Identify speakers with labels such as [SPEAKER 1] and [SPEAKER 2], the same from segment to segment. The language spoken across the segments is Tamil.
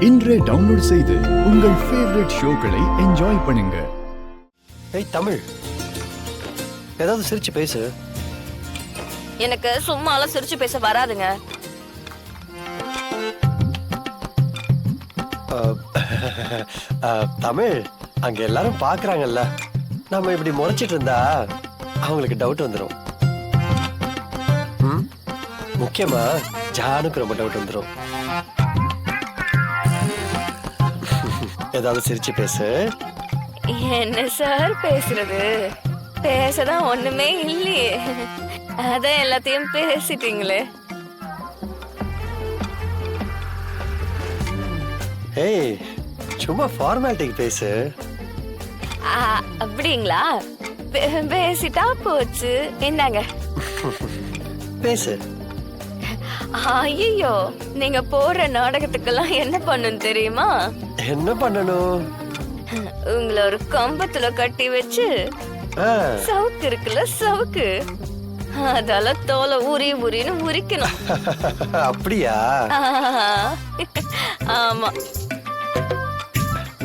[SPEAKER 1] இன்றே டவுன்லோட் செய்து உங்கள் ஃபேவரட் ஷோக்களை என்ஜாய் பண்ணுங்க.
[SPEAKER 2] ஏய் தமிழ், ஏதாவது சிரிச்சு பேசு.
[SPEAKER 3] எனக்கு சும்மாலாம் சிரிச்சு பேச வராதுங்க.
[SPEAKER 2] தமிழ், அங்க எல்லாரும் பாக்குறாங்கல்ல, நம்ம இப்படி முறைச்சிட்டு இருந்தா அவங்களுக்கு டவுட் வந்துடும். முக்கியமா ஜானுக்கு ரொம்ப டவுட் வந்துடும். ஏதாவது சிரிச்சு பேசு.
[SPEAKER 3] என்ன சார் பேசுறது? பேசதான் ஒண்ணுமே இல்லையே, அதான் எல்லாத்தையும் பேசிட்டீங்களே.
[SPEAKER 2] ஏய், சும்மா ஃபார்மாலிட்டிக்கு பேசு.
[SPEAKER 3] அப்படிங்களா? பேசிட்டா போச்சு, என்னங்க
[SPEAKER 2] பேசு.
[SPEAKER 3] ஐயோ, நீங்க போடுற நாடகத்துக்கெல்லாம் என்ன பண்ணணும் தெரியுமா?
[SPEAKER 2] என்ன பண்ணணும்?
[SPEAKER 3] உங்களை ஒரு கம்பத்துல கட்டி வச்சு, சவுக்கு இருக்குல்ல சவுக்கு, அதால தோலை உரின்னு உரிக்கணும்.
[SPEAKER 2] அப்படியா?
[SPEAKER 3] ஆமா.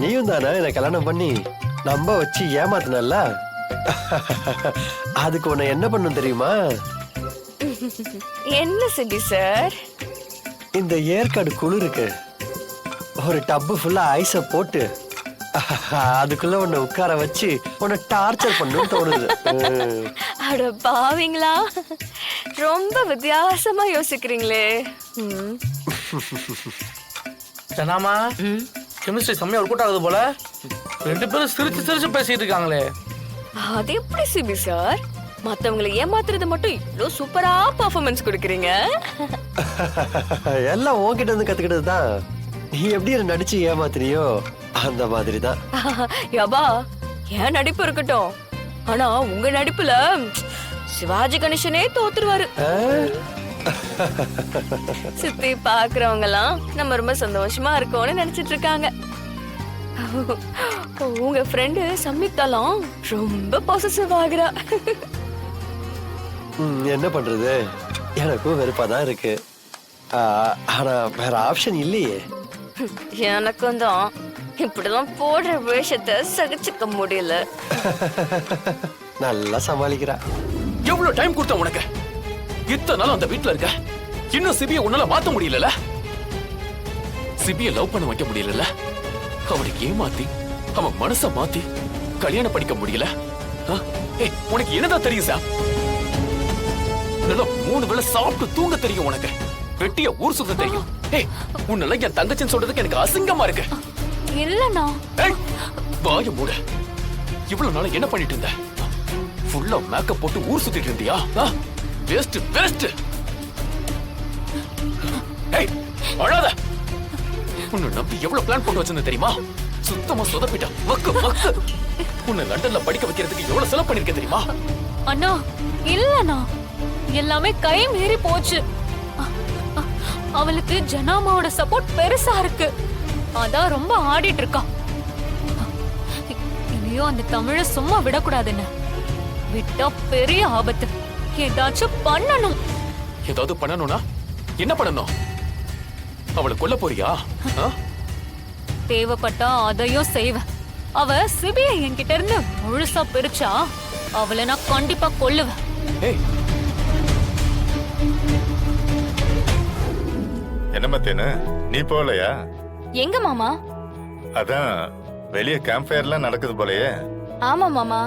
[SPEAKER 2] நீயும் தானே என்ன கல்யாணம் பண்ணி நம்ப வச்சு ஏமாத்தினல்ல, அதுக்கு உன்னை என்ன பண்ணும் தெரியுமா?
[SPEAKER 3] என்ன சிட்டி சார்?
[SPEAKER 2] இந்த ஏற்காடு குளிருக்கு ஒரு டப்பு ஃபுல்லா ஐஸ போட்டு அதுக்குள்ள உன்னை உட்கார வச்சு உன்னை டார்ச்சர் பண்ணணும்னு தோணுது.
[SPEAKER 3] அட பாவீங்களா, ரொம்ப வித்தியாசமா யோசிக்கிறீங்களே.
[SPEAKER 4] ஜனாமா, கெமிஸ்ட்ரி செம்மையா ஒர்க் அவுட் ஆகுது போல. ரெண்டு பேரும் சிரிச்சு சிரிச்சு பேசிட்டு இருக்காங்களே.
[SPEAKER 3] அது எப்படி சிபி சார்? மத்தவங்களை ஏமாத்துறது மட்டும் இவ்ளோ சூப்பரா பெர்ஃபார்மன்ஸ் கொடுக்கறீங்க.
[SPEAKER 2] எல்லாம் உன்கிட்ட இருந்து கத்துக்கிட்டது தான். நீ எப்படி நடிச்சு ஏமாத்துறியோ அந்த மாதிரி தான்.
[SPEAKER 3] யபா, ஏன் நடிப்பு இருக்கட்டும், ஆனா உங்க நடிப்புல சிவாஜி கணேசனே தோத்துருவாரு. சுத்தி பாக்குறவங்க எல்லாம் நம்ம ரொம்ப சந்தோஷமா இருக்கோம்னு நினைச்சிட்டு இருக்காங்க. உங்க ஃப்ரெண்டு சம்யுக்தாலாம் ரொம்ப பொசசிவ் ஆகுறா.
[SPEAKER 2] என்ன பண்றது, எனக்கும் வெறுப்பாதான் இருக்கு. ஆனா வேற ஆப்ஷன் இல்லையே.
[SPEAKER 3] எனக்கும் தான் இப்படிலாம் போடுற வேஷத்தை சகிச்சுக்க முடியல.
[SPEAKER 2] நல்லா சமாளிக்கிறா.
[SPEAKER 5] எவ்வளவு டைம் கொடுத்த உனக்கு? இத்தனை நாள் அந்த வீட்டுல இருக்க, இன்னும் சிபிய உன்னால மாத்த முடியல. சிபிய லவ் பண்ண வைக்க முடியல. அவனுக்கு ஏமாத்தி அவன் மனச மாத்தி கல்யாணம் படிக்க முடியல. உனக்கு என்னதான் தெரியும் சார்? நல்லா 3 வேளை சாப்பிட்டு தூங்க தெரியும் உனக்கு. வெட்டிய ஊர் சுத்த தெரியும். உன்னெல்லாம் என் தங்கச்சின்னு சொல்றதுக்கு எனக்கு அசிங்கமா இருக்கு.
[SPEAKER 3] இல்லண்ணா,
[SPEAKER 5] வாய மூட. இவ்வளவு நாள் என்ன பண்ணிட்டு இருந்த? ஃபுல்லா மேக்கப் போட்டு ஊர் சுத்திட்டு இருந்தியா? Waste waste. அழாத. உன்னை நம்பி எவ்வளவு பிளான் போட்டு வச்சிருந்த தெரியுமா? சுத்தமா சொதப்பிட்ட. மக்கு மக்கு. உன்னை லண்டன்ல படிக்க வைக்கிறதுக்கு எவ்வளவு செலவு பண்ணிருக்க தெரியுமா?
[SPEAKER 6] அண்ணா இல்லண்ணா, எல்லாமே கை மீறி போச்சு. அவளுக்கு ஜனாமாவோட சப்போர்ட் பெருசா இருக்கு, அதான் ரொம்ப ஆடிட்டு இருக்கா. இனியும் அந்த தமிழ சும்மா விடக்கூடாதுன்னு, விட்டா பெரிய ஆபத்து. ஏதாச்சும் பண்ணணும்.
[SPEAKER 5] ஏதாவது பண்ணணும்னா என்ன பண்ணணும்? அவளை கொல்ல போறியா?
[SPEAKER 6] தேவைப்பட்டா அதையும் செய்வேன். அவ சிபிஐ என்கிட்ட இருந்து முழுசா பிரிச்சா அவளை நான் கண்டிப்பா கொல்லுவேன்.
[SPEAKER 7] என்ன மத்தேனு, நீ போகலையா?
[SPEAKER 3] எங்க மாமா?
[SPEAKER 7] அதான் வெளியே கேம்ப் ஃபயர்லாம் நடக்குது போலயே.
[SPEAKER 3] ஆமா மாமா,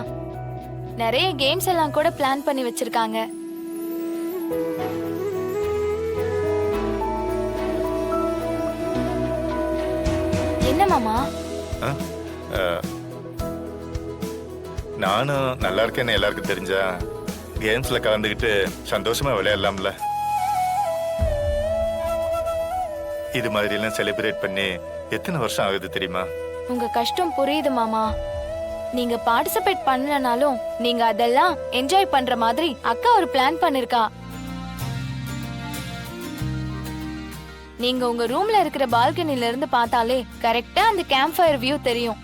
[SPEAKER 3] நிறைய கேம்ஸ் எல்லாம் கூட பிளான் பண்ணி வச்சிருக்காங்க. என்ன மாமா?
[SPEAKER 7] நானும் நல்லா இருக்கேன்னு எல்லாருக்கும் தெரிஞ்சா கேம்ஸ்ல கலந்துக்கிட்டு சந்தோஷமா விளையாடலாம்ல. இது மாதிரி எல்லாம் செலிப்ரேட் பண்ணி எத்தனை வருஷம் ஆகுது தெரியுமா?
[SPEAKER 8] உங்க கஷ்டம் புரியுது மாமா. நீங்க பார்ட்டிசிபேட் பண்ணலனாலும் நீங்க அதெல்லாம் என்ஜாய் பண்ற மாதிரி அக்கா ஒரு பிளான் பண்ணிருக்கா. நீங்க உங்க ரூம்ல இருக்கிற பால்கனில இருந்து பார்த்தாலே கரெக்டா அந்த கேம்ப் ஃபயர் வியூ தெரியும்.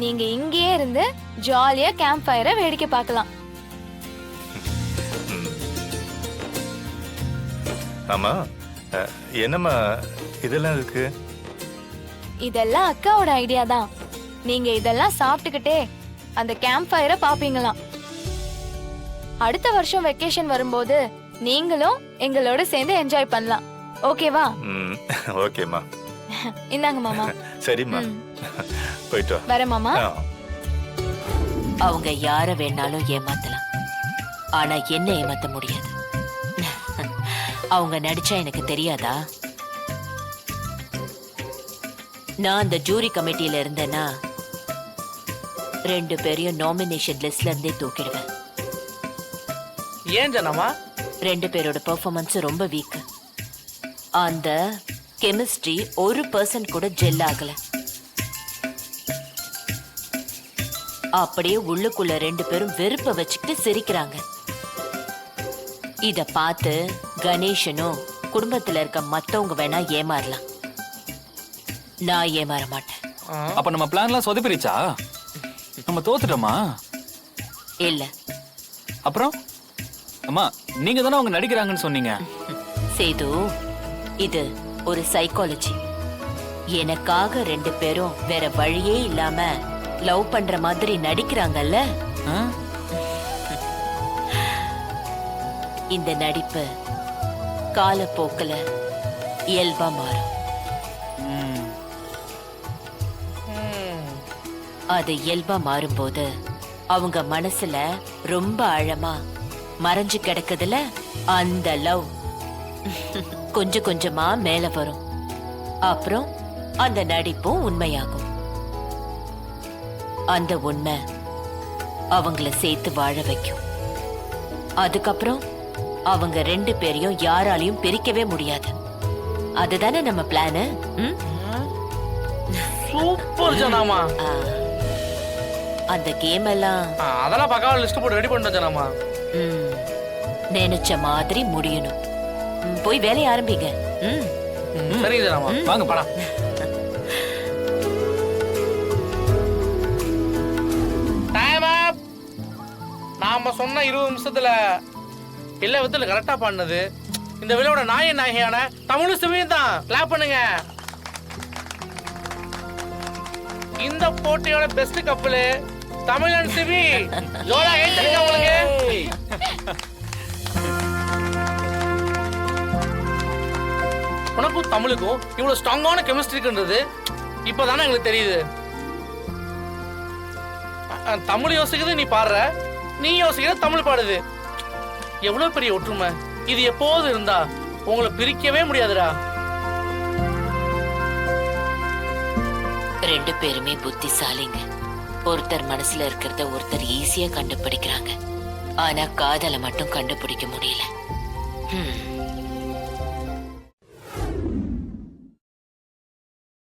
[SPEAKER 8] நீங்க இங்கேயே இருந்து ஜாலியா கேம்ப் ஃபயரை வேடிக்கை பார்க்கலாம்.
[SPEAKER 7] ஆமா, என்னம்மா இதெல்லாம் இருக்கு.
[SPEAKER 8] இதெல்லாம் அக்காவோட ஐடியா தான். நீங்க இதெல்லாம் சாப்பிட்டுக்கிட்டே அந்த கேம்ப் ஃபயரை பாப்பீங்களாம். அடுத்த வருஷம் வெக்கேஷன் வரும்போது நீங்களும் எங்களோட சேர்ந்து என்ஜாய் பண்ணலாம். ஓகேவா?
[SPEAKER 7] ஓகேம்மா.
[SPEAKER 8] இந்தாங்க மாமா.
[SPEAKER 7] சரிம்மா, போயிட்டு வா.
[SPEAKER 8] வர மாமா.
[SPEAKER 9] அவங்க யார வேணாலும் ஏமாத்தலாம், ஆனா என்ன ஏமாத்த முடியாது. அவங்க நடிச்சா எனக்கு தெரியாதா? நான் அந்த ஜூரி கமிட்டியில இருந்தேன்னா 2 பேரையும் நாமினேஷன் லிஸ்ட்ல இருந்தே தூக்கிடுவேன்.
[SPEAKER 4] ஏன் ஜனமா?
[SPEAKER 9] 2 பேரோட பெர்ஃபார்மன்ஸ் ரொம்ப வீக். அந்த கெமிஸ்ட்ரி 1% கூட ஜெல் ஆகல. அப்படியே உள்ளுக்குள்ள 2 பேரும் வெறுப்ப வச்சுக்கிட்டு சிரிக்கிறாங்க. இத பார்த்து கணேசனும் குடும்பத்துல இருக்க மத்தவங்க வேணா ஏமாறலாம், நான் ஏமாற மாட்டேன்.
[SPEAKER 10] அப்ப நம்ம பிளான்லாம் சொதப்பிருச்சா? நம்ம தோத்துட்டோமா?
[SPEAKER 9] இல்ல.
[SPEAKER 10] அப்புறம் அம்மா, நீங்க தானே அவங்க நடிக்கிறாங்கன்னு சொன்னீங்க.
[SPEAKER 9] சேது, இது ஒரு சைக்காலஜி. எனக்காக 2 பேரும் வேற வழியே இல்லாம லவ் பண்ற மாதிரி நடிக்கிறாங்கல்ல. இந்த நடிப்பு காலப்போக்குல இயல்பா மாறும். அது இயல்பா மாறும்போது அவங்க மனசுல ரொம்ப ஆழமா மறைஞ்சு கிடக்குதுல, அந்த லவ் கொஞ்சம் கொஞ்சமா மேல வரும். அப்புறம் அந்த நடிப்பும் உண்மையாகும். அந்த உண்மை அவங்கள சேர்த்து வாழ வைக்கும். அதுக்கப்புறம் அவங்க 2 பேரையும் யாராலையும் பிரிக்கவே முடியாது. அதுதானே நம்ம பிளானு.
[SPEAKER 4] சூப்பர் ஜனாமா.
[SPEAKER 9] அந்த கேம் எல்லாம்
[SPEAKER 4] அதெல்லாம் பக்காவா லிஸ்ட் போட்டு ரெடி பண்ணிட்டோம் ஜனாமா.
[SPEAKER 9] நினைச்ச மாதிரி முடியணும். போய் வேலையை ஆரம்பிங்க.
[SPEAKER 4] சரிங்க ஜனாமா, வாங்க படம். டைம் அப். நாம சொன்ன 20 நிமிஷத்துல எல்லா விதத்துல கரெக்டா பண்ணது இந்த விழாவோட நாயகியான தமிழ் சிவியும் தான். கிளாப் பண்ணுங்க. இந்த போட்டியோட பெஸ்ட் கப்பல் தமிழன் சிவி. ஜோரா ஏத்துங்க உங்களுக்கு. உனக்கும் தமிழுக்கும் இவ்வளவு ஸ்ட்ராங்கான கெமிஸ்ட்ரி இருக்குன்றது இப்பதானே எங்களுக்கு தெரியுது. தமிழ் யோசிக்கிறது நீ பாடுற, நீ யோசிக்கிறது தமிழ் பாடுது. எவ்வளவு பெரிய ஒற்றுமை இது. எப்போது இருந்தா உங்களை பிரிக்கவே முடியாதுடா.
[SPEAKER 9] 2 பேருமே புத்திசாலிங்க. ஒருத்தர் மனசுல இருக்கிறத ஒருத்தர் ஈஸியா கண்டுபிடிக்கிறாங்க. ஆனா காதலை மட்டும் கண்டுபிடிக்க முடியல.